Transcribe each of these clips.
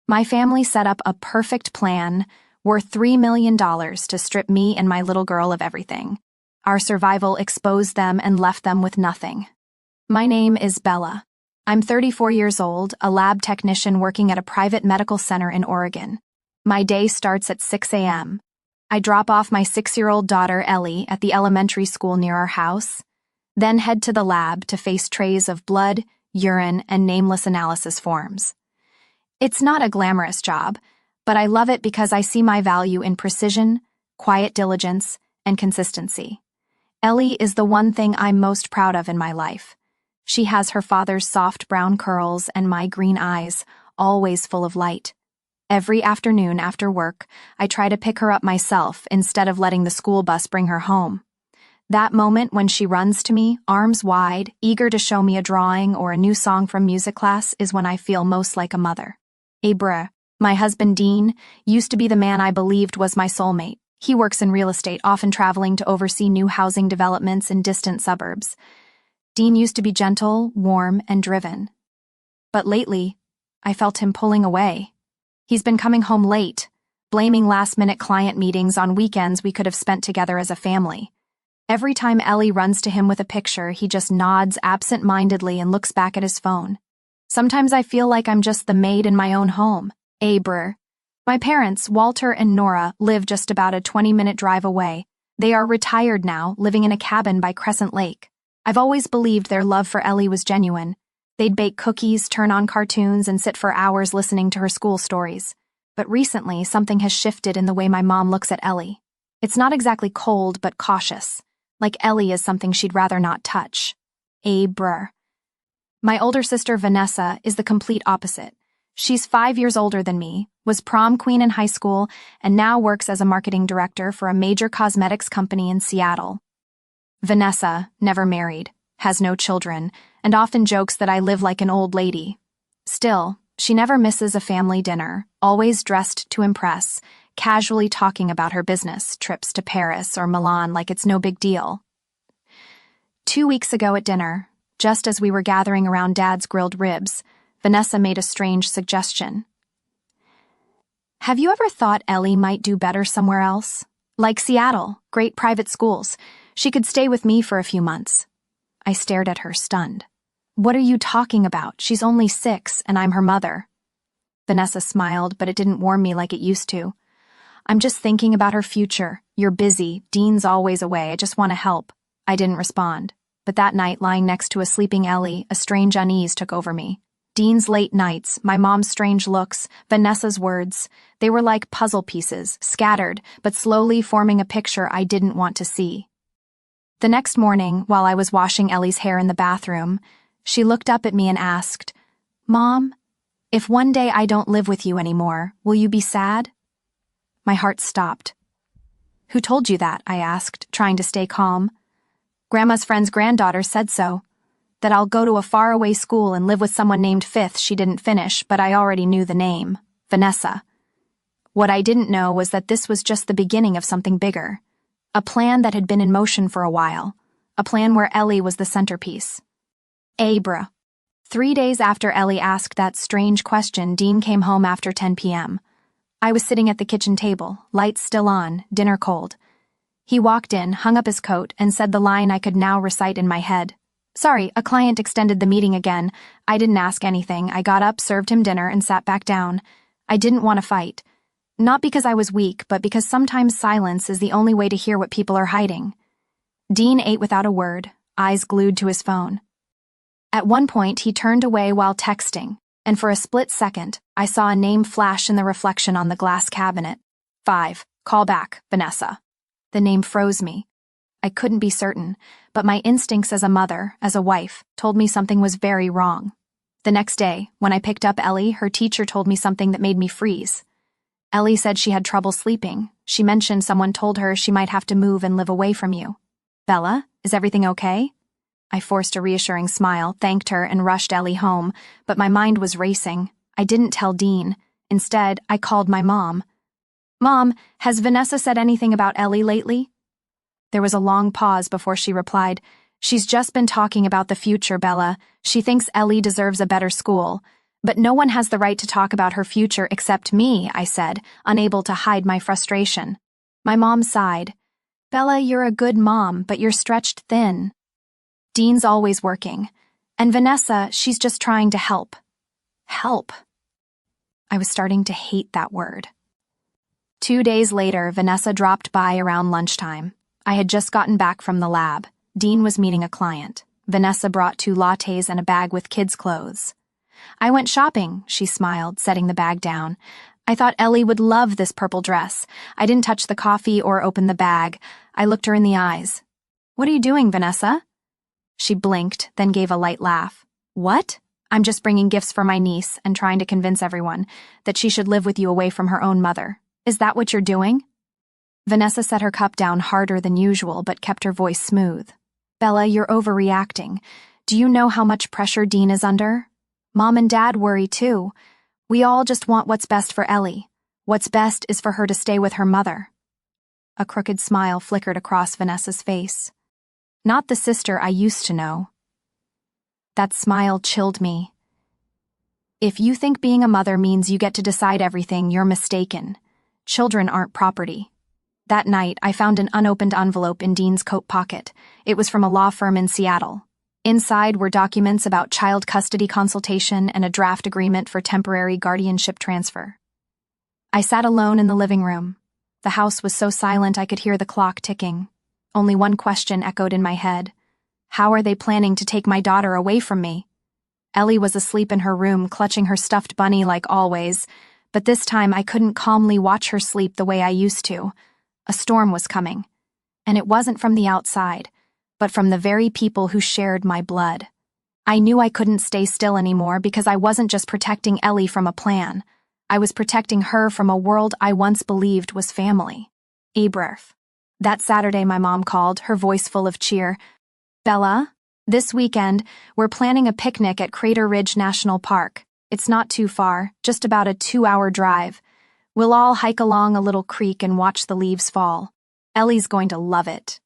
My family set up a perfect plan worth $3 million to strip me and my little girl of everything. Our survival exposed them and left them with nothing. My name is Bella. I'm 34 years old, a lab technician working at a private medical center in Oregon. My day starts at 6 a.m. I drop off my 6-year-old daughter, Ellie, at the elementary school near our house, then head to the lab to face trays of blood, urine, and nameless analysis forms. It's not a glamorous job, but I love it because I see my value in precision, quiet diligence, and consistency. Ellie is the one thing I'm most proud of in my life. She has her father's soft brown curls and my green eyes, always full of light. Every afternoon after work, I try to pick her up myself instead of letting the school bus bring her home. That moment when she runs to me, arms wide, eager to show me a drawing or a new song from music class is when I feel most like a mother. Abra, my husband Dean, used to be the man I believed was my soulmate. He works in real estate, often traveling to oversee new housing developments in distant suburbs. Dean used to be gentle, warm, and driven. But lately, I felt him pulling away. He's been coming home late, blaming last-minute client meetings on weekends we could have spent together as a family. Every time Ellie runs to him with a picture, he just nods absent-mindedly and looks back at his phone. Sometimes I feel like I'm just the maid in my own home. Abra. My parents, Walter and Nora, live just about a 20-minute drive away. They are retired now, living in a cabin by Crescent Lake. I've always believed their love for Ellie was genuine. They'd bake cookies, turn on cartoons, and sit for hours listening to her school stories. But recently, something has shifted in the way my mom looks at Ellie. It's not exactly cold, but cautious. Like Ellie is something she'd rather not touch. Abra. My older sister, Vanessa, is the complete opposite. She's 5 years older than me, was prom queen in high school, and now works as a marketing director for a major cosmetics company in Seattle. Vanessa, never married, has no children, and often jokes that I live like an old lady. Still, she never misses a family dinner, always dressed to impress, casually talking about her business, trips to Paris or Milan like it's no big deal. 2 weeks ago at dinner, just as we were gathering around Dad's grilled ribs, Vanessa made a strange suggestion. Have you ever thought Ellie might do better somewhere else? Like Seattle, great private schools. She could stay with me for a few months. I stared at her, stunned. What are you talking about? She's only 6, and I'm her mother. Vanessa smiled, but it didn't warm me like it used to. I'm just thinking about her future. You're busy. Dean's always away. I just want to help. I didn't respond. But that night, lying next to a sleeping Ellie, a strange unease took over me. Dean's late nights, my mom's strange looks, Vanessa's words, they were like puzzle pieces, scattered, but slowly forming a picture I didn't want to see. The next morning, while I was washing Ellie's hair in the bathroom, she looked up at me and asked, Mom, if one day I don't live with you anymore, will you be sad? My heart stopped. Who told you that? I asked, trying to stay calm. Grandma's friend's granddaughter said so. That I'll go to a faraway school and live with someone named Fifth she didn't finish, but I already knew the name, Vanessa. What I didn't know was that this was just the beginning of something bigger. A plan that had been in motion for a while. A plan where Ellie was the centerpiece. Abra. 3 days after Ellie asked that strange question, Dean came home after 10 p.m. I was sitting at the kitchen table, lights still on, dinner cold. He walked in, hung up his coat, and said the line I could now recite in my head. Sorry, a client extended the meeting again. I didn't ask anything. I got up, served him dinner, and sat back down. I didn't want to fight. Not because I was weak, but because sometimes silence is the only way to hear what people are hiding. Dean ate without a word, eyes glued to his phone. At one point, he turned away while texting, and for a split second, I saw a name flash in the reflection on the glass cabinet. 5. Call back, Vanessa. The name froze me. I couldn't be certain, but my instincts as a mother, as a wife, told me something was very wrong. The next day, when I picked up Ellie, her teacher told me something that made me freeze. Ellie said she had trouble sleeping. She mentioned someone told her she might have to move and live away from you. Bella, is everything okay? I forced a reassuring smile, thanked her, and rushed Ellie home, but my mind was racing. I didn't tell Dean. Instead, I called my mom. Mom, has Vanessa said anything about Ellie lately? There was a long pause before she replied, She's just been talking about the future, Bella. She thinks Ellie deserves a better school. But no one has the right to talk about her future except me, I said, unable to hide my frustration. My mom sighed. Bella, you're a good mom, but you're stretched thin. Dean's always working. And Vanessa, she's just trying to help. Help. I was starting to hate that word. 2 days later, Vanessa dropped by around lunchtime. I had just gotten back from the lab. Dean was meeting a client. Vanessa brought 2 lattes and a bag with kids' clothes. I went shopping, she smiled, setting the bag down. I thought Ellie would love this purple dress. I didn't touch the coffee or open the bag. I looked her in the eyes. What are you doing, Vanessa? She blinked, then gave a light laugh. What? I'm just bringing gifts for my niece and trying to convince everyone that she should live with you away from her own mother. Is that what you're doing? Vanessa set her cup down harder than usual, but kept her voice smooth. Bella, you're overreacting. Do you know how much pressure Dean is under? Mom and Dad worry too. We all just want what's best for Ellie. What's best is for her to stay with her mother. A crooked smile flickered across Vanessa's face. Not the sister I used to know. That smile chilled me. If you think being a mother means you get to decide everything, you're mistaken. Children aren't property. That night, I found an unopened envelope in Dean's coat pocket. It was from a law firm in Seattle. Inside were documents about child custody consultation and a draft agreement for temporary guardianship transfer. I sat alone in the living room. The house was so silent I could hear the clock ticking. Only one question echoed in my head. How are they planning to take my daughter away from me? Ellie was asleep in her room, clutching her stuffed bunny like always, but this time I couldn't calmly watch her sleep the way I used to. A storm was coming, and it wasn't from the outside, but from the very people who shared my blood. I knew I couldn't stay still anymore because I wasn't just protecting Ellie from a plan. I was protecting her from a world I once believed was family. Ebref. That Saturday my mom called, her voice full of cheer. Bella, this weekend, we're planning a picnic at Crater Ridge National Park. It's not too far, just about a 2-hour drive. We'll all hike along a little creek and watch the leaves fall. Ellie's going to love it.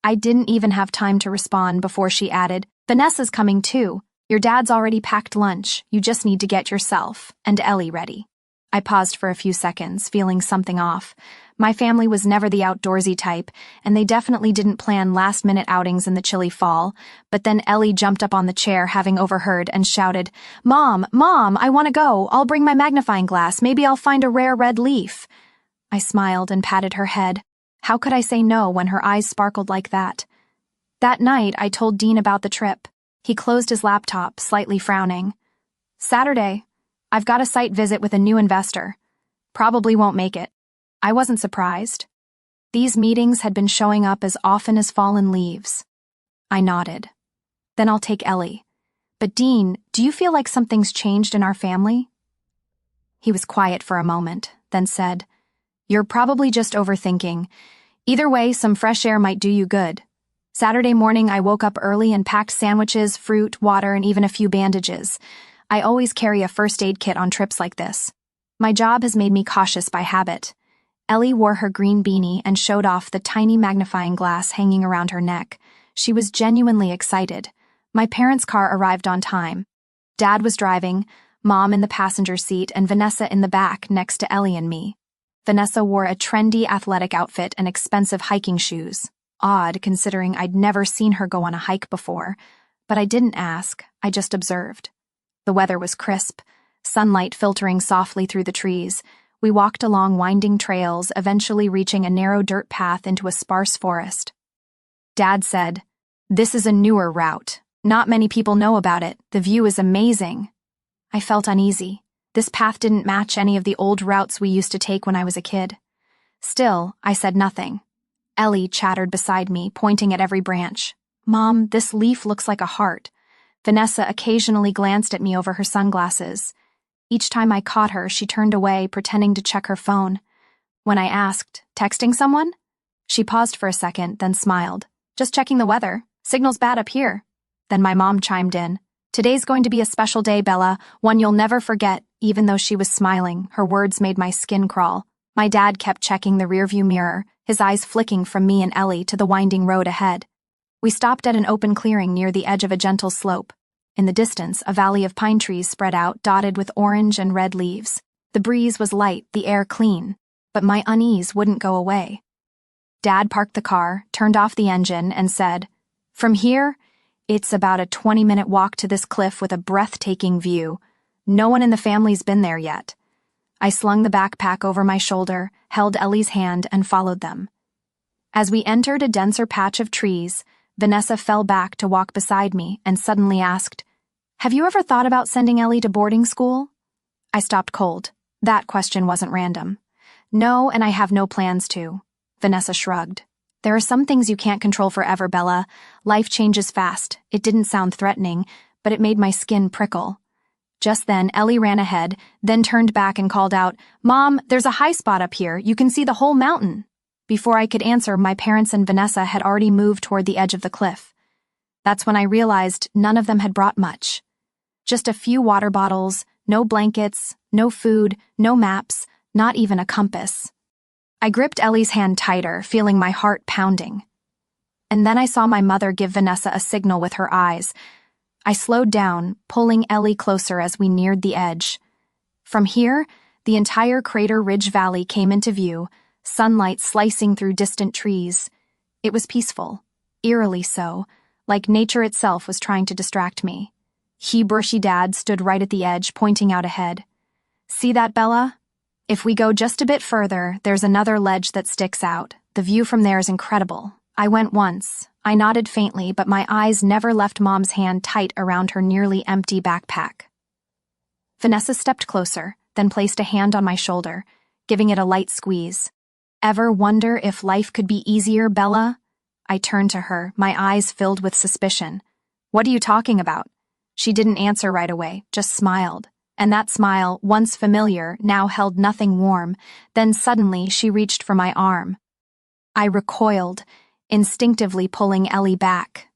I didn't even have time to respond before she added, Vanessa's coming too. Your dad's already packed lunch. You just need to get yourself and Ellie ready. I paused for a few seconds, feeling something off. My family was never the outdoorsy type, and they definitely didn't plan last-minute outings in the chilly fall. But then Ellie jumped up on the chair, having overheard, and shouted, Mom, I want to go. I'll bring my magnifying glass. Maybe I'll find a rare red leaf. I smiled and patted her head. How could I say no when her eyes sparkled like that? That night, I told Dean about the trip. He closed his laptop, slightly frowning. Saturday. I've got a site visit with a new investor. Probably won't make it. I wasn't surprised. These meetings had been showing up as often as fallen leaves. I nodded. Then I'll take Ellie. But Dean, do you feel like something's changed in our family? He was quiet for a moment, then said, You're probably just overthinking. Either way, some fresh air might do you good. Saturday morning, I woke up early and packed sandwiches, fruit, water, and even a few bandages. I always carry a first aid kit on trips like this. My job has made me cautious by habit. Ellie wore her green beanie and showed off the tiny magnifying glass hanging around her neck. She was genuinely excited. My parents' car arrived on time. Dad was driving, Mom in the passenger seat, and Vanessa in the back next to Ellie and me. Vanessa wore a trendy athletic outfit and expensive hiking shoes. Odd, considering I'd never seen her go on a hike before. But I didn't ask, I just observed. The weather was crisp, sunlight filtering softly through the trees. We walked along winding trails, eventually reaching a narrow dirt path into a sparse forest. Dad said, This is a newer route. Not many people know about it. The view is amazing. I felt uneasy. This path didn't match any of the old routes we used to take when I was a kid. Still, I said nothing. Ellie chattered beside me, pointing at every branch. Mom, this leaf looks like a heart. Vanessa occasionally glanced at me over her sunglasses. Each time I caught her, she turned away, pretending to check her phone. When I asked, Texting someone? She paused for a second, then smiled. Just checking the weather. Signal's bad up here. Then my mom chimed in. Today's going to be a special day, Bella, one you'll never forget. Even though she was smiling, her words made my skin crawl. My dad kept checking the rearview mirror, his eyes flicking from me and Ellie to the winding road ahead. We stopped at an open clearing near the edge of a gentle slope. In the distance, a valley of pine trees spread out, dotted with orange and red leaves. The breeze was light, the air clean, but my unease wouldn't go away. Dad parked the car, turned off the engine, and said, "From here, it's about a 20-minute walk to this cliff with a breathtaking view. No one in the family's been there yet." I slung the backpack over my shoulder, held Ellie's hand, and followed them. As we entered a denser patch of trees, Vanessa fell back to walk beside me and suddenly asked, "Have you ever thought about sending Ellie to boarding school?" I stopped cold. That question wasn't random. "No, and I have no plans to." Vanessa shrugged. "There are some things you can't control forever, Bella. Life changes fast." It didn't sound threatening, but it made my skin prickle. Just then, Ellie ran ahead, then turned back and called out, "Mom, there's a high spot up here. You can see the whole mountain." Before I could answer, my parents and Vanessa had already moved toward the edge of the cliff. That's when I realized none of them had brought much. Just a few water bottles, no blankets, no food, no maps, not even a compass. I gripped Ellie's hand tighter, feeling my heart pounding. And then I saw my mother give Vanessa a signal with her eyes. I slowed down, pulling Ellie closer as we neared the edge. From here, the entire Crater Ridge Valley came into view, sunlight slicing through distant trees. It was peaceful, eerily so, like nature itself was trying to distract me. He-brushy Dad stood right at the edge, pointing out ahead. "See that, Bella? If we go just a bit further, there's another ledge that sticks out. The view from there is incredible." I went once. I nodded faintly, but my eyes never left Mom's hand tight around her nearly empty backpack. Vanessa stepped closer, then placed a hand on my shoulder, giving it a light squeeze. "Ever wonder if life could be easier, Bella?" I turned to her, my eyes filled with suspicion. "What are you talking about?" She didn't answer right away, just smiled. And that smile, once familiar, now held nothing warm. Then suddenly she reached for my arm. I recoiled, instinctively pulling Ellie back.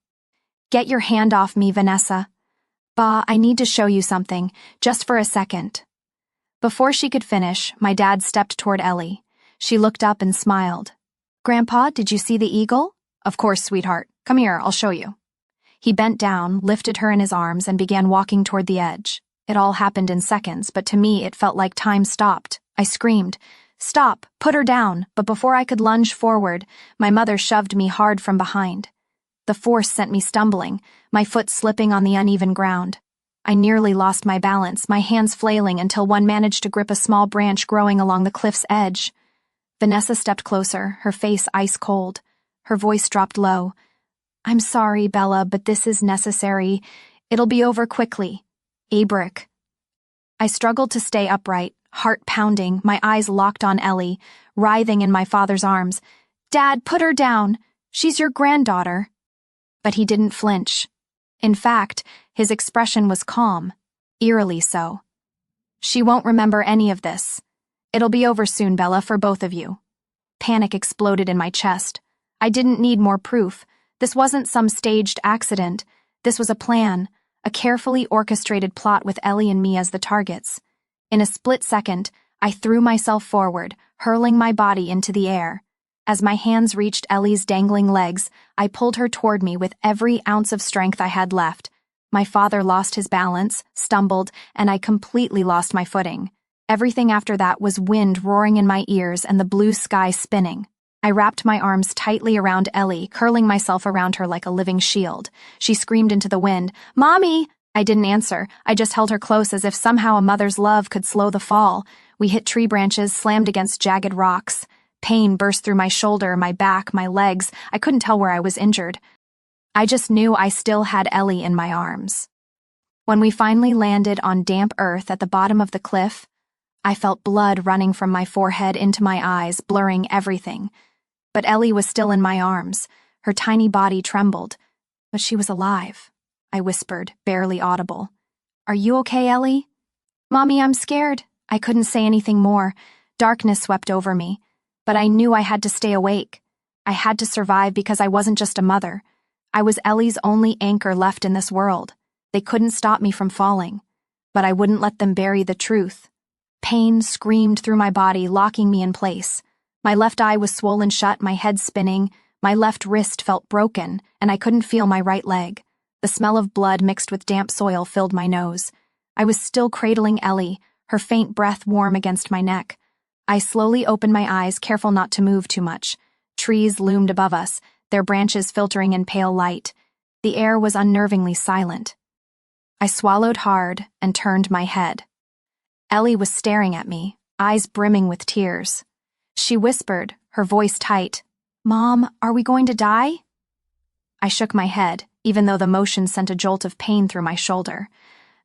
"Get your hand off me, Vanessa. Bah, I need to show you something, just for a second." Before she could finish, my dad stepped toward Ellie. She looked up and smiled. "Grandpa, did you see the eagle?" "Of course, sweetheart. Come here, I'll show you." He bent down, lifted her in his arms, and began walking toward the edge. It all happened in seconds, but to me it felt like time stopped. I screamed, "Stop! Put her down!" But before I could lunge forward, my mother shoved me hard from behind. The force sent me stumbling, my foot slipping on the uneven ground. I nearly lost my balance, my hands flailing until one managed to grip a small branch growing along the cliff's edge. Vanessa stepped closer, her face ice cold. Her voice dropped low. "I'm sorry, Bella, but this is necessary. It'll be over quickly. Abrick." I struggled to stay upright, heart pounding, my eyes locked on Ellie, writhing in my father's arms. "Dad, put her down. She's your granddaughter." But he didn't flinch. In fact, his expression was calm, eerily so. "She won't remember any of this. It'll be over soon, Bella, for both of you." Panic exploded in my chest. I didn't need more proof. This wasn't some staged accident. This was a plan, a carefully orchestrated plot with Ellie and me as the targets. In a split second, I threw myself forward, hurling my body into the air. As my hands reached Ellie's dangling legs, I pulled her toward me with every ounce of strength I had left. My father lost his balance, stumbled, and I completely lost my footing. Everything after that was wind roaring in my ears and the blue sky spinning. I wrapped my arms tightly around Ellie, curling myself around her like a living shield. She screamed into the wind, "Mommy!" I didn't answer. I just held her close as if somehow a mother's love could slow the fall. We hit tree branches, slammed against jagged rocks. Pain burst through my shoulder, my back, my legs. I couldn't tell where I was injured. I just knew I still had Ellie in my arms. When we finally landed on damp earth at the bottom of the cliff, I felt blood running from my forehead into my eyes, blurring everything. But Ellie was still in my arms. Her tiny body trembled. But she was alive, I whispered, barely audible. "Are you okay, Ellie?" "Mommy, I'm scared." I couldn't say anything more. Darkness swept over me. But I knew I had to stay awake. I had to survive because I wasn't just a mother. I was Ellie's only anchor left in this world. They couldn't stop me from falling. But I wouldn't let them bury the truth. Pain screamed through my body, locking me in place. My left eye was swollen shut, my head spinning. My left wrist felt broken, and I couldn't feel my right leg. The smell of blood mixed with damp soil filled my nose. I was still cradling Ellie, her faint breath warm against my neck. I slowly opened my eyes, careful not to move too much. Trees loomed above us, their branches filtering in pale light. The air was unnervingly silent. I swallowed hard and turned my head. Ellie was staring at me, eyes brimming with tears. She whispered, her voice tight, "Mom, are we going to die?" I shook my head, even though the motion sent a jolt of pain through my shoulder.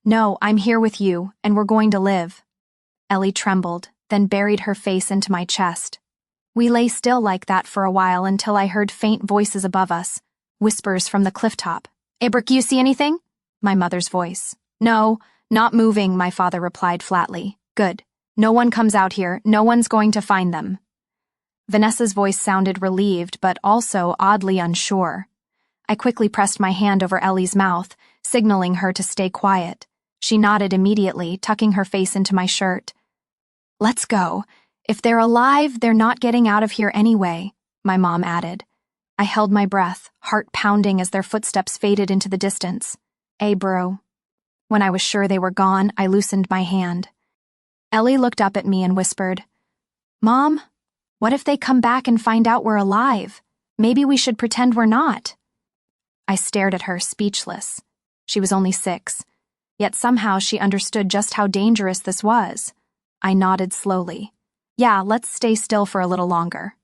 "No, I'm here with you, and we're going to live." Ellie trembled, then buried her face into my chest. We lay still like that for a while until I heard faint voices above us, whispers from the clifftop. "Abrick, you see anything?" My mother's voice. "No, not moving," my father replied flatly. "Good. No one comes out here. No one's going to find them." Vanessa's voice sounded relieved, but also oddly unsure. I quickly pressed my hand over Ellie's mouth, signaling her to stay quiet. She nodded immediately, tucking her face into my shirt. "Let's go. If they're alive, they're not getting out of here anyway," my mom added. I held my breath, heart pounding as their footsteps faded into the distance. Bro." When I was sure they were gone, I loosened my hand. Ellie looked up at me and whispered, "Mom, what if they come back and find out we're alive? Maybe we should pretend we're not." I stared at her, speechless. She was only 6, yet somehow she understood just how dangerous this was. I nodded slowly. "Yeah, let's stay still for a little longer."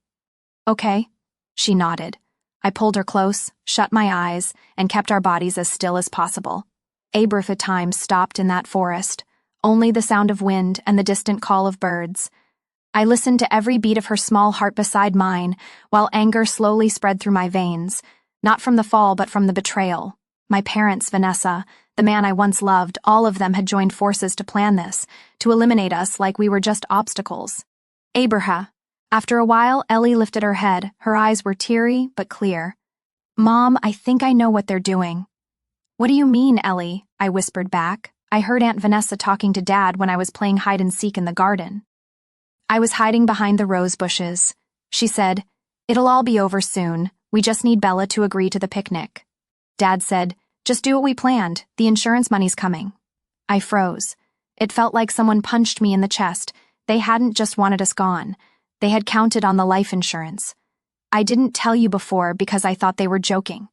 "Okay," she nodded. I pulled her close, shut my eyes, and kept our bodies as still as possible. A breath of time stopped in that forest, only the sound of wind and the distant call of birds. I listened to every beat of her small heart beside mine, while anger slowly spread through my veins, not from the fall but from the betrayal. My parents, Vanessa, the man I once loved, all of them had joined forces to plan this, to eliminate us like we were just obstacles. "Abraha." After a while, Ellie lifted her head. Her eyes were teary but clear. "Mom, I think I know what they're doing." "What do you mean, Ellie?" I whispered back. I heard Aunt Vanessa talking to Dad when I was playing hide-and-seek in the garden. I was hiding behind the rose bushes. She said, "It'll all be over soon. We just need Bella to agree to the picnic." Dad said, "Just do what we planned. The insurance money's coming." I froze. It felt like someone punched me in the chest. They hadn't just wanted us gone. They had counted on the life insurance. "I didn't tell you before because I thought they were joking."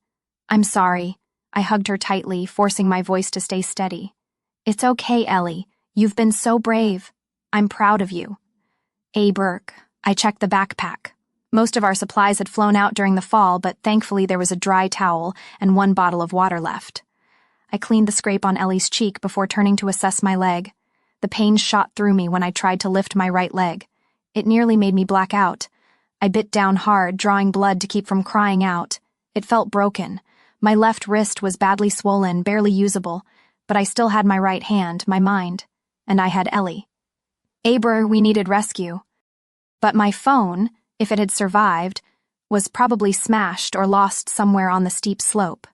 "I'm sorry." I hugged her tightly, forcing my voice to stay steady. "It's okay, Ellie. You've been so brave. I'm proud of you." Burke. I checked the backpack. Most of our supplies had flown out during the fall, but thankfully there was a dry towel and 1 bottle of water left. I cleaned the scrape on Ellie's cheek before turning to assess my leg. The pain shot through me when I tried to lift my right leg. It nearly made me black out. I bit down hard, drawing blood to keep from crying out. It felt broken. My left wrist was badly swollen, barely usable, but I still had my right hand, my mind, and I had Ellie. We needed rescue. But my phone, if it had survived, was probably smashed or lost somewhere on the steep slope.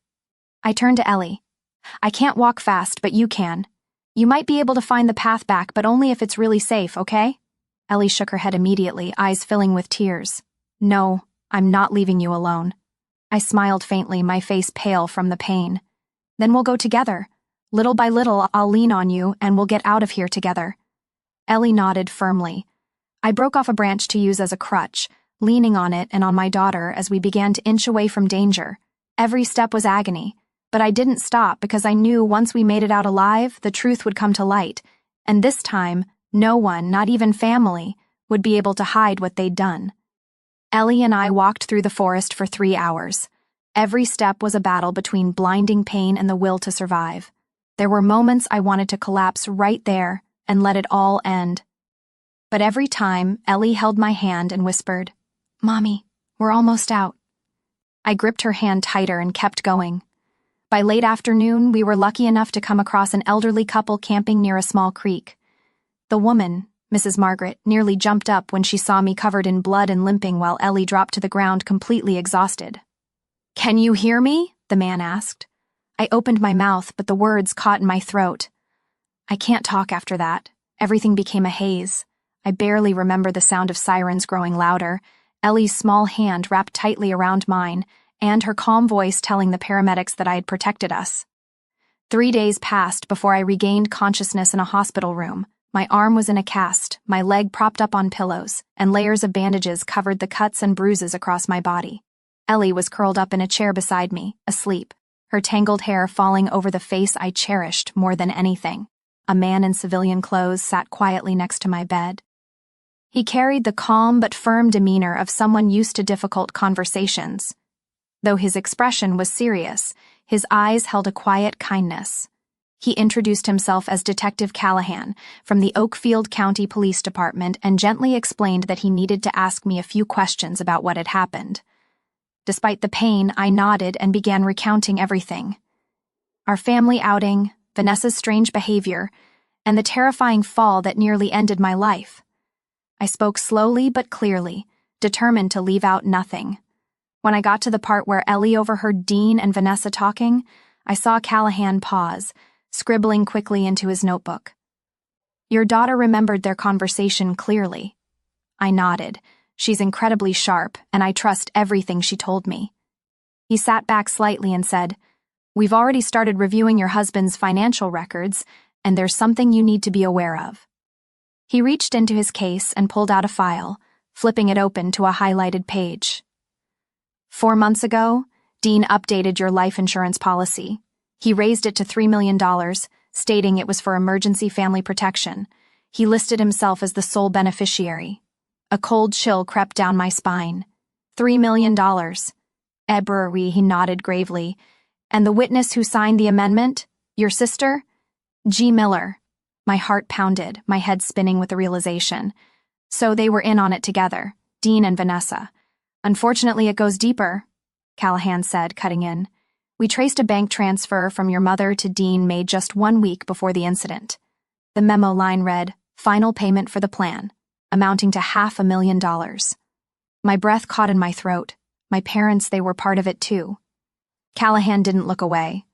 I turned to Ellie. "I can't walk fast, but you can. You might be able to find the path back, but only if it's really safe, okay?" Ellie shook her head immediately, eyes filling with tears. "No, I'm not leaving you alone." I smiled faintly, my face pale from the pain. "Then we'll go together. Little by little, I'll lean on you, and we'll get out of here together." Ellie nodded firmly. I broke off a branch to use as a crutch, leaning on it and on my daughter as we began to inch away from danger. Every step was agony, but I didn't stop because I knew once we made it out alive, the truth would come to light, and this time, no one, not even family, would be able to hide what they'd done. Ellie and I walked through the forest for 3 hours. Every step was a battle between blinding pain and the will to survive. There were moments I wanted to collapse right there and let it all end. But every time, Ellie held my hand and whispered, "Mommy, we're almost out." I gripped her hand tighter and kept going. By late afternoon, we were lucky enough to come across an elderly couple camping near a small creek. The woman, Mrs. Margaret, nearly jumped up when she saw me covered in blood and limping while Ellie dropped to the ground completely exhausted. "Can you hear me?" the man asked. I opened my mouth, but the words caught in my throat. I can't talk after that. Everything became a haze. I barely remember the sound of sirens growing louder, Ellie's small hand wrapped tightly around mine, and her calm voice telling the paramedics that I had protected us. 3 days passed before I regained consciousness in a hospital room. My arm was in a cast, my leg propped up on pillows, and layers of bandages covered the cuts and bruises across my body. Ellie was curled up in a chair beside me, asleep, her tangled hair falling over the face I cherished more than anything. A man in civilian clothes sat quietly next to my bed. He carried the calm but firm demeanor of someone used to difficult conversations. Though his expression was serious, his eyes held a quiet kindness. He introduced himself as Detective Callahan from the Oakfield County Police Department and gently explained that he needed to ask me a few questions about what had happened. Despite the pain, I nodded and began recounting everything. Our family outing, Vanessa's strange behavior, and the terrifying fall that nearly ended my life. I spoke slowly but clearly, determined to leave out nothing. When I got to the part where Ellie overheard Dean and Vanessa talking, I saw Callahan pause, scribbling quickly into his notebook. "Your daughter remembered their conversation clearly." I nodded. "She's incredibly sharp, and I trust everything she told me." He sat back slightly and said, "We've already started reviewing your husband's financial records, and there's something you need to be aware of." He reached into his case and pulled out a file, flipping it open to a highlighted page. 4 months ago, Dean updated your life insurance policy. He raised it to $3 million, stating it was for emergency family protection. He listed himself as the sole beneficiary. A cold chill crept down my spine. $3 million. Ebrary, he nodded gravely. "And the witness who signed the amendment? Your sister?" "G. Miller." My heart pounded, my head spinning with the realization. So they were in on it together, Dean and Vanessa. "Unfortunately, it goes deeper," Callahan said, cutting in. "We traced a bank transfer from your mother to Dean made just 1 week before the incident." The memo line read, "Final payment for the plan, amounting to $500,000. My breath caught in my throat. My parents, they were part of it too. Callahan didn't look away.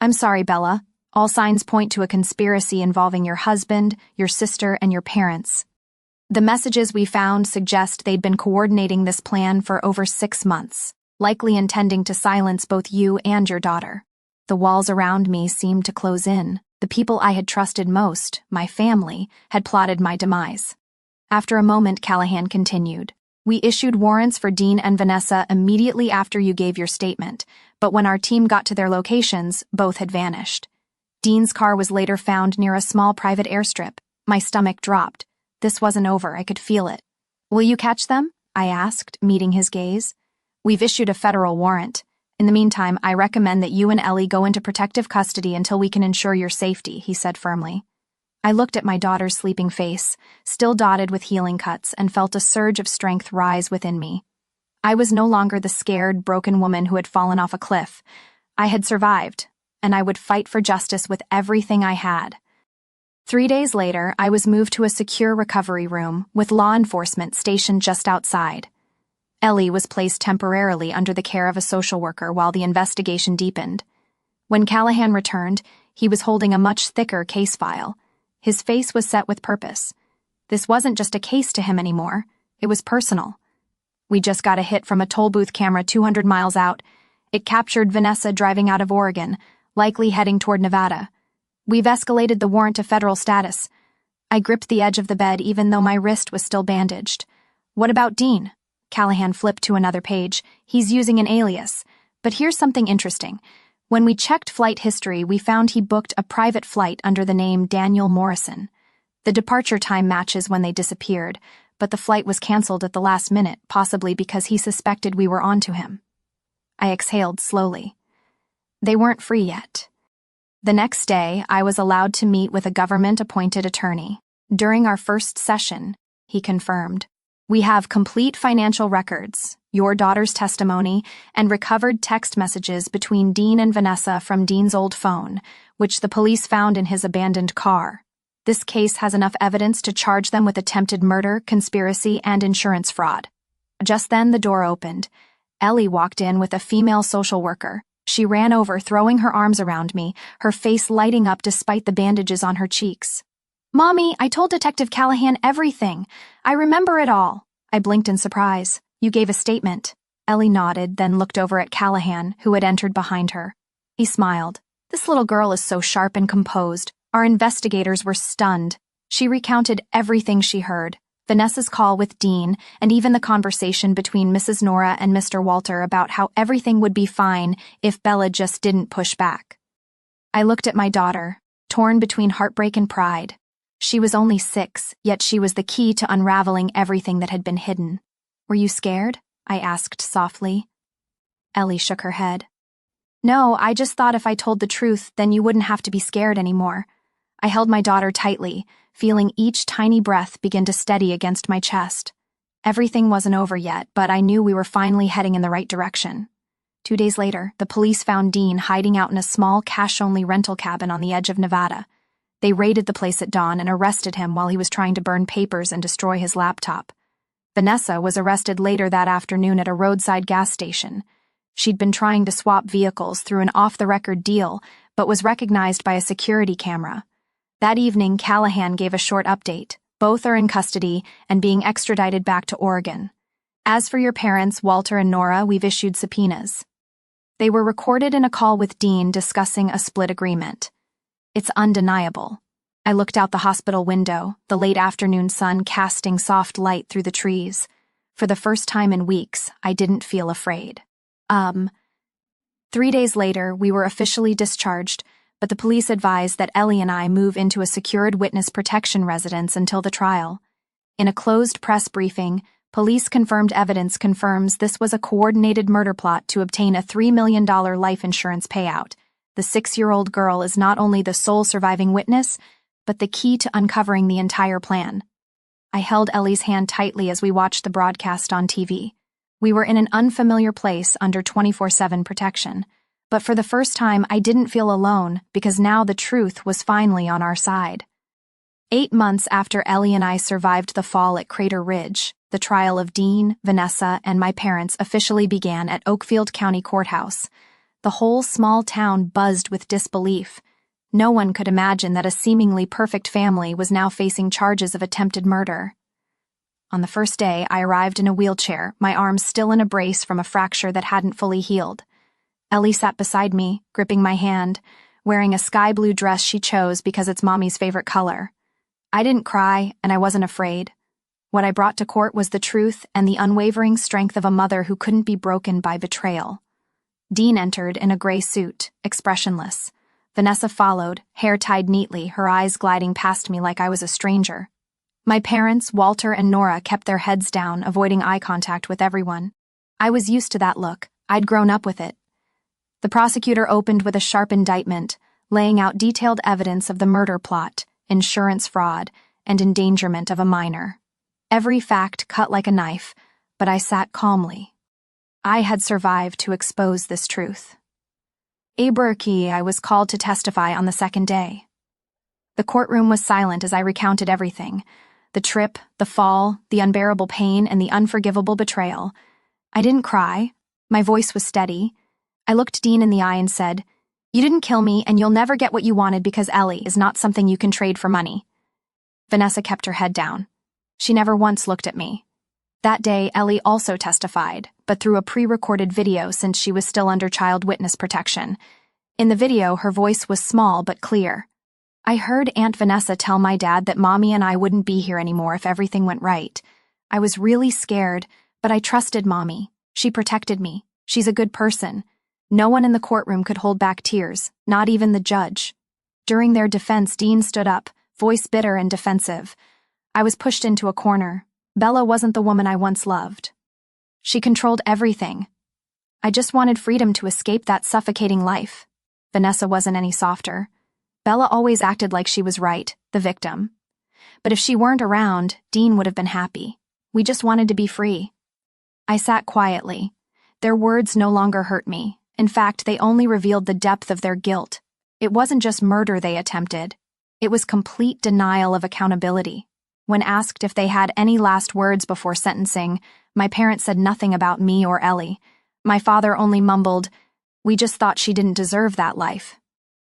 "I'm sorry, Bella. All signs point to a conspiracy involving your husband, your sister, and your parents. The messages we found suggest they'd been coordinating this plan for over 6 months, likely intending to silence both you and your daughter." The walls around me seemed to close in. The people I had trusted most, my family, had plotted my demise. After a moment, Callahan continued, "We issued warrants for Dean and Vanessa immediately after you gave your statement, but when our team got to their locations, both had vanished. Dean's car was later found near a small private airstrip. My stomach dropped. This wasn't over, I could feel it. "Will you catch them?" I asked, meeting his gaze. "We've issued a federal warrant. In the meantime, I recommend that you and Ellie go into protective custody until we can ensure your safety," he said firmly. I looked at my daughter's sleeping face, still dotted with healing cuts, and felt a surge of strength rise within me. I was no longer the scared, broken woman who had fallen off a cliff. I had survived, and I would fight for justice with everything I had. 3 days later, I was moved to a secure recovery room with law enforcement stationed just outside. Ellie was placed temporarily under the care of a social worker while the investigation deepened. When Callahan returned, he was holding a much thicker case file. His face was set with purpose. This wasn't just a case to him anymore. It was personal. "We just got a hit from a toll booth camera 200 miles out. It captured Vanessa driving out of Oregon, likely heading toward Nevada. We've escalated the warrant to federal status." I gripped the edge of the bed even though my wrist was still bandaged. "What about Dean?" Callahan flipped to another page. "He's using an alias. But here's something interesting. When we checked flight history, we found he booked a private flight under the name Daniel Morrison. The departure time matches when they disappeared, but the flight was canceled at the last minute, possibly because he suspected we were onto him." I exhaled slowly. They weren't free yet. The next day, I was allowed to meet with a government-appointed attorney. During our first session, he confirmed, "We have complete financial records, your daughter's testimony, and recovered text messages between Dean and Vanessa from Dean's old phone, which the police found in his abandoned car. This case has enough evidence to charge them with attempted murder, conspiracy, and insurance fraud." Just then, the door opened. Ellie walked in with a female social worker. She ran over, throwing her arms around me, her face lighting up despite the bandages on her cheeks. "Mommy, I told Detective Callahan everything. I remember it all." I blinked in surprise. "You gave a statement." Ellie nodded, then looked over at Callahan, who had entered behind her. He smiled. This little girl is so sharp and composed. Our investigators were stunned. She recounted everything she heard. Vanessa's call with Dean, and even the conversation between Mrs. Nora and Mr. Walter about how everything would be fine if Bella just didn't push back. I looked at my daughter, torn between heartbreak and pride. She was only 6, yet she was the key to unraveling everything that had been hidden. Were you scared? I asked softly. Ellie shook her head. No, I just thought if I told the truth, then you wouldn't have to be scared anymore. I held my daughter tightly, feeling each tiny breath begin to steady against my chest. Everything wasn't over yet, but I knew we were finally heading in the right direction. 2 days later, the police found Dean hiding out in a small cash-only rental cabin on the edge of Nevada. They raided the place at dawn and arrested him while he was trying to burn papers and destroy his laptop. Vanessa was arrested later that afternoon at a roadside gas station. She'd been trying to swap vehicles through an off-the-record deal, but was recognized by a security camera. That evening, Callahan gave a short update. Both are in custody and being extradited back to Oregon. As for your parents, Walter and Nora, we've issued subpoenas. They were recorded in a call with Dean discussing a split agreement. It's undeniable. I looked out the hospital window, the late afternoon sun casting soft light through the trees. For the first time in weeks, I didn't feel afraid. 3 days later, we were officially discharged, but the police advised that Ellie and I move into a secured witness protection residence until the trial. In a closed press briefing, police confirmed evidence confirms this was a coordinated murder plot to obtain a $3 million life insurance payout. The 6-year-old girl is not only the sole surviving witness, but the key to uncovering the entire plan. I held Ellie's hand tightly as we watched the broadcast on TV. We were in an unfamiliar place under 24/7 protection, but for the first time I didn't feel alone because now the truth was finally on our side. 8 months after Ellie and I survived the fall at Crater Ridge, the trial of Dean, Vanessa, and my parents officially began at Oakfield County Courthouse. The whole small town buzzed with disbelief. No one could imagine that a seemingly perfect family was now facing charges of attempted murder. On the first day, I arrived in a wheelchair, my arms still in a brace from a fracture that hadn't fully healed. Ellie sat beside me, gripping my hand, wearing a sky blue dress she chose because it's Mommy's favorite color. I didn't cry, and I wasn't afraid. What I brought to court was the truth and the unwavering strength of a mother who couldn't be broken by betrayal. Dean entered in a gray suit, expressionless. Vanessa followed, hair tied neatly, her eyes gliding past me like I was a stranger. My parents, Walter and Nora, kept their heads down, avoiding eye contact with everyone. I was used to that look. I'd grown up with it. The prosecutor opened with a sharp indictment, laying out detailed evidence of the murder plot, insurance fraud, and endangerment of a minor. Every fact cut like a knife, but I sat calmly. I had survived to expose this truth. I was called to testify on the second day. The courtroom was silent as I recounted everything. The trip, the fall, the unbearable pain, and the unforgivable betrayal. I didn't cry. My voice was steady. I looked Dean in the eye and said, "You didn't kill me, and you'll never get what you wanted because Ellie is not something you can trade for money." Vanessa kept her head down. She never once looked at me. That day, Ellie also testified, but through a pre-recorded video since she was still under child witness protection. In the video, her voice was small but clear. I heard Aunt Vanessa tell my dad that Mommy and I wouldn't be here anymore if everything went right. I was really scared, but I trusted Mommy. She protected me. She's a good person. No one in the courtroom could hold back tears, not even the judge. During their defense, Dean stood up, voice bitter and defensive. I was pushed into a corner. Bella wasn't the woman I once loved. She controlled everything. I just wanted freedom to escape that suffocating life. Vanessa wasn't any softer. Bella always acted like she was right, the victim. But if she weren't around, Dean would have been happy. We just wanted to be free. I sat quietly. Their words no longer hurt me. In fact, they only revealed the depth of their guilt. It wasn't just murder they attempted. It was complete denial of accountability. When asked if they had any last words before sentencing, my parents said nothing about me or Ellie. My father only mumbled, "We just thought she didn't deserve that life."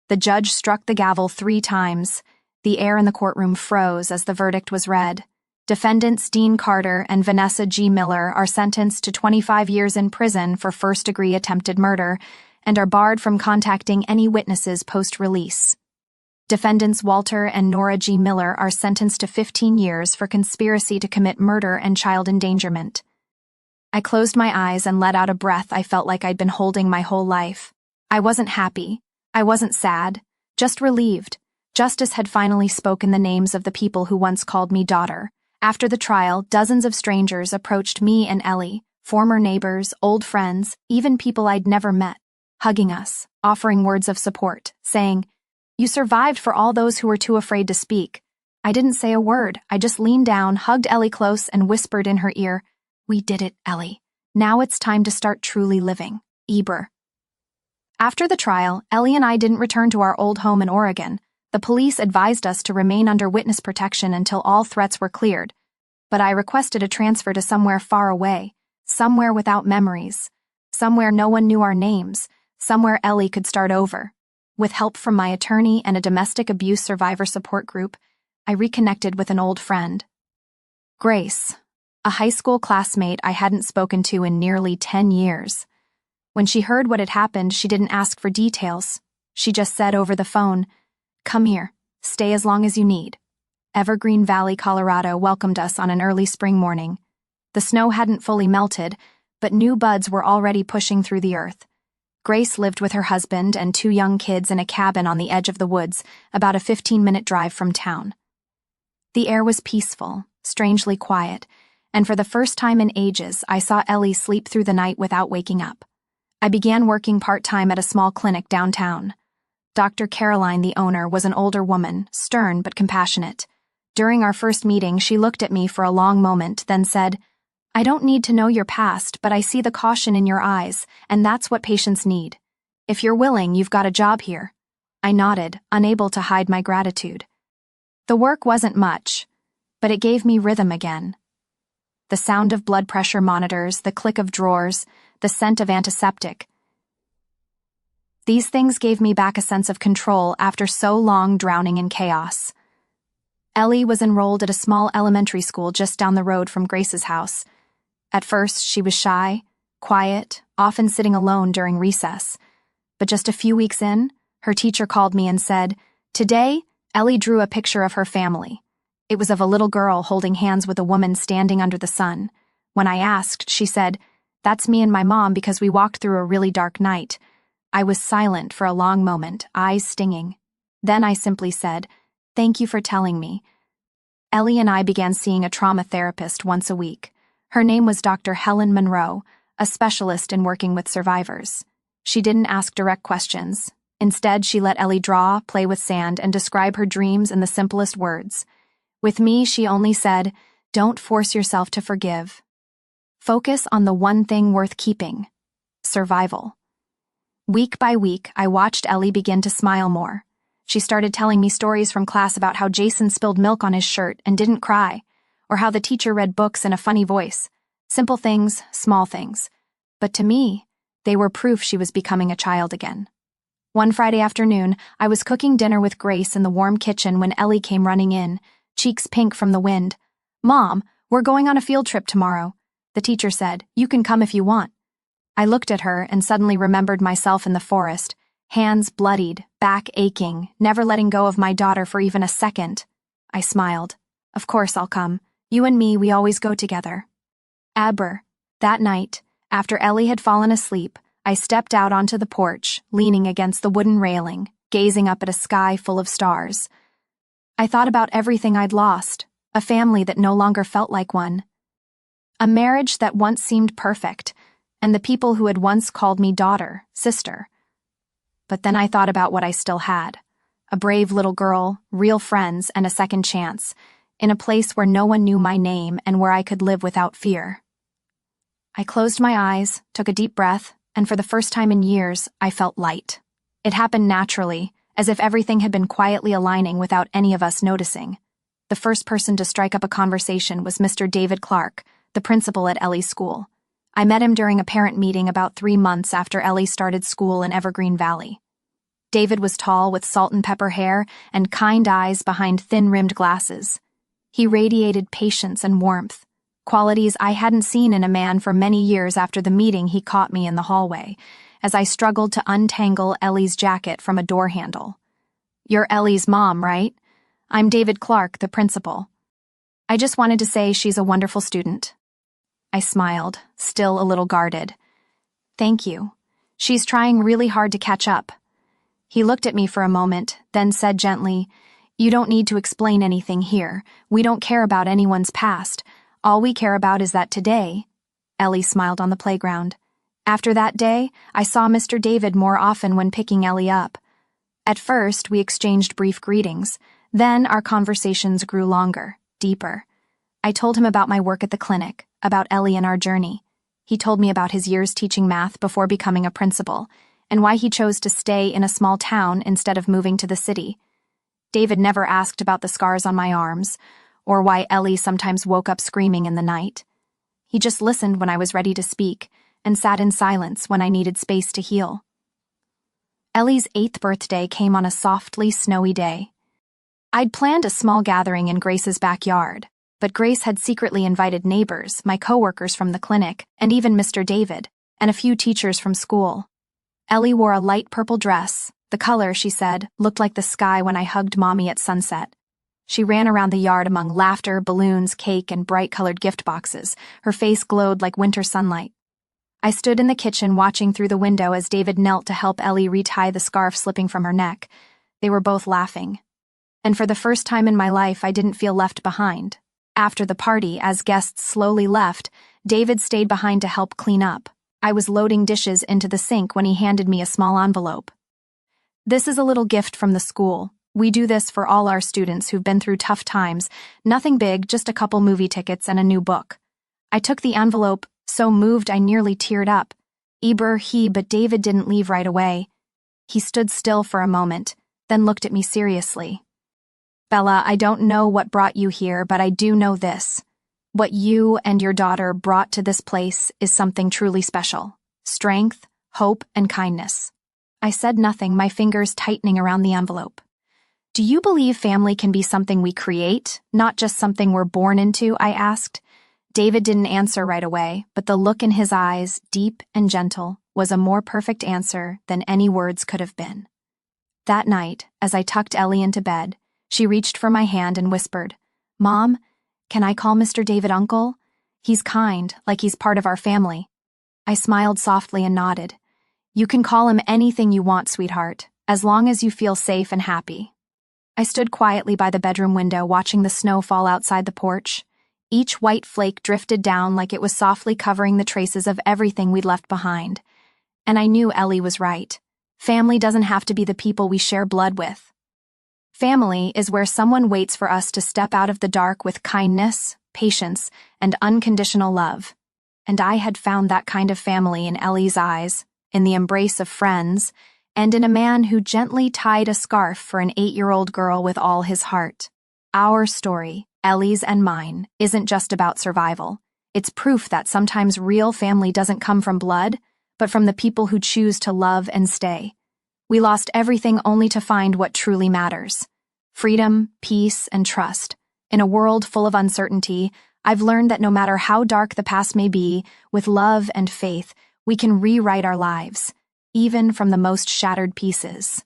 The judge struck the gavel 3 times. The air in the courtroom froze as the verdict was read. Defendants Dean Carter and Vanessa G. Miller are sentenced to 25 years in prison for first-degree attempted murder and are barred from contacting any witnesses post-release. Defendants Walter and Nora G. Miller are sentenced to 15 years for conspiracy to commit murder and child endangerment. I closed my eyes and let out a breath I felt like I'd been holding my whole life. I wasn't happy. I wasn't sad. Just relieved. Justice had finally spoken the names of the people who once called me daughter. After the trial, dozens of strangers approached me and Ellie, former neighbors, old friends, even people I'd never met, hugging us, offering words of support, saying, "You survived for all those who were too afraid to speak." I didn't say a word. I just leaned down, hugged Ellie close, and whispered in her ear, "We did it, Ellie. Now it's time to start truly living. Eber." After the trial, Ellie and I didn't return to our old home in Oregon. The police advised us to remain under witness protection until all threats were cleared, but I requested a transfer to somewhere far away, somewhere without memories, somewhere no one knew our names, somewhere Ellie could start over. With help from my attorney and a domestic abuse survivor support group, I reconnected with an old friend. Grace, a high school classmate I hadn't spoken to in nearly 10 years. When she heard what had happened, she didn't ask for details. She just said over the phone, "Come here, stay as long as you need." Evergreen Valley, Colorado welcomed us on an early spring morning. The snow hadn't fully melted, but new buds were already pushing through the earth. Grace lived with her husband and 2 young kids in a cabin on the edge of the woods, about a 15-minute drive from town. The air was peaceful, strangely quiet, and for the first time in ages, I saw Ellie sleep through the night without waking up. I began working part-time at a small clinic downtown. Dr. Caroline, the owner, was an older woman, stern but compassionate. During our first meeting, she looked at me for a long moment, then said, "I don't need to know your past, but I see the caution in your eyes, and that's what patients need. If you're willing, you've got a job here." I nodded, unable to hide my gratitude. The work wasn't much, but it gave me rhythm again. The sound of blood pressure monitors, the click of drawers, the scent of antiseptic. These things gave me back a sense of control after so long drowning in chaos. Ellie was enrolled at a small elementary school just down the road from Grace's house. At first, she was shy, quiet, often sitting alone during recess. But just a few weeks in, her teacher called me and said, "Today, Ellie drew a picture of her family." It was of a little girl holding hands with a woman standing under the sun. When I asked, she said, "That's me and my mom because we walked through a really dark night." I was silent for a long moment, eyes stinging. Then I simply said, "Thank you for telling me." Ellie and I began seeing a trauma therapist once a week. Her name was Dr. Helen Monroe, a specialist in working with survivors. She didn't ask direct questions. Instead, she let Ellie draw, play with sand, and describe her dreams in the simplest words. With me, she only said, "Don't force yourself to forgive. Focus on the one thing worth keeping: survival." Week by week, I watched Ellie begin to smile more. She started telling me stories from class about how Jason spilled milk on his shirt and didn't cry, or how the teacher read books in a funny voice. Simple things, small things. But to me, they were proof she was becoming a child again. One Friday afternoon, I was cooking dinner with Grace in the warm kitchen when Ellie came running in, cheeks pink from the wind. "Mom, we're going on a field trip tomorrow." The teacher said, "You can come if you want." I looked at her and suddenly remembered myself in the forest, hands bloodied, back aching, never letting go of my daughter for even a second. I smiled. "Of course I'll come. You and me, we always go together." That night, after Ellie had fallen asleep, I stepped out onto the porch, leaning against the wooden railing, gazing up at a sky full of stars. I thought about everything I'd lost, a family that no longer felt like one, a marriage that once seemed perfect, and the people who had once called me daughter, sister. But then I thought about what I still had: a brave little girl, real friends, and a second chance, in a place where no one knew my name and where I could live without fear. I closed my eyes, took a deep breath, and for the first time in years, I felt light. It happened naturally, as if everything had been quietly aligning without any of us noticing. The first person to strike up a conversation was Mr. David Clark, the principal at Ellie's school. I met him during a parent meeting about 3 months after Ellie started school in Evergreen Valley. David was tall with salt and pepper hair and kind eyes behind thin-rimmed glasses. He radiated patience and warmth, qualities I hadn't seen in a man for many years after the meeting he caught me in the hallway, as I struggled to untangle Ellie's jacket from a door handle. "You're Ellie's mom, right? I'm David Clark, the principal. I just wanted to say she's a wonderful student." I smiled, still a little guarded. "Thank you. She's trying really hard to catch up." He looked at me for a moment, then said gently, "You don't need to explain anything here. We don't care about anyone's past. All we care about is that today—" Ellie smiled on the playground. "After that day, I saw Mr. David more often when picking Ellie up. At first, we exchanged brief greetings. Then our conversations grew longer, deeper. I told him about my work at the clinic, about Ellie and our journey. He told me about his years teaching math before becoming a principal, and why he chose to stay in a small town instead of moving to the city. David never asked about the scars on my arms, or why Ellie sometimes woke up screaming in the night. He just listened when I was ready to speak, and sat in silence when I needed space to heal. Ellie's 8th birthday came on a softly snowy day. I'd planned a small gathering in Grace's backyard, but Grace had secretly invited neighbors, my coworkers from the clinic, and even Mr. David, and a few teachers from school. Ellie wore a light purple dress. The color, she said, looked like the sky when I hugged Mommy at sunset. She ran around the yard among laughter, balloons, cake, and bright-colored gift boxes. Her face glowed like winter sunlight. I stood in the kitchen watching through the window as David knelt to help Ellie retie the scarf slipping from her neck. They were both laughing. And for the first time in my life, I didn't feel left behind. After the party, as guests slowly left, David stayed behind to help clean up. I was loading dishes into the sink when he handed me a small envelope. "This is a little gift from the school. We do this for all our students who've been through tough times. Nothing big, just a couple movie tickets and a new book." I took the envelope, so moved I nearly teared up. But David didn't leave right away. He stood still for a moment, then looked at me seriously. "Bella, I don't know what brought you here, but I do know this. What you and your daughter brought to this place is something truly special. Strength, hope, and kindness." I said nothing, my fingers tightening around the envelope. "Do you believe family can be something we create, not just something we're born into?" I asked. David didn't answer right away, but the look in his eyes, deep and gentle, was a more perfect answer than any words could have been. That night, as I tucked Ellie into bed, she reached for my hand and whispered, "Mom, can I call Mr. David Uncle? He's kind, like he's part of our family." I smiled softly and nodded. "You can call him anything you want, sweetheart, as long as you feel safe and happy." I stood quietly by the bedroom window watching the snow fall outside the porch. Each white flake drifted down like it was softly covering the traces of everything we'd left behind. And I knew Ellie was right. Family doesn't have to be the people we share blood with. Family is where someone waits for us to step out of the dark with kindness, patience, and unconditional love. And I had found that kind of family in Ellie's eyes, in the embrace of friends, and in a man who gently tied a scarf for an 8-year-old girl with all his heart. Our story, Ellie's and mine, isn't just about survival. It's proof that sometimes real family doesn't come from blood, but from the people who choose to love and stay. We lost everything only to find what truly matters: freedom, peace, and trust. In a world full of uncertainty, I've learned that no matter how dark the past may be, with love and faith, we can rewrite our lives, even from the most shattered pieces.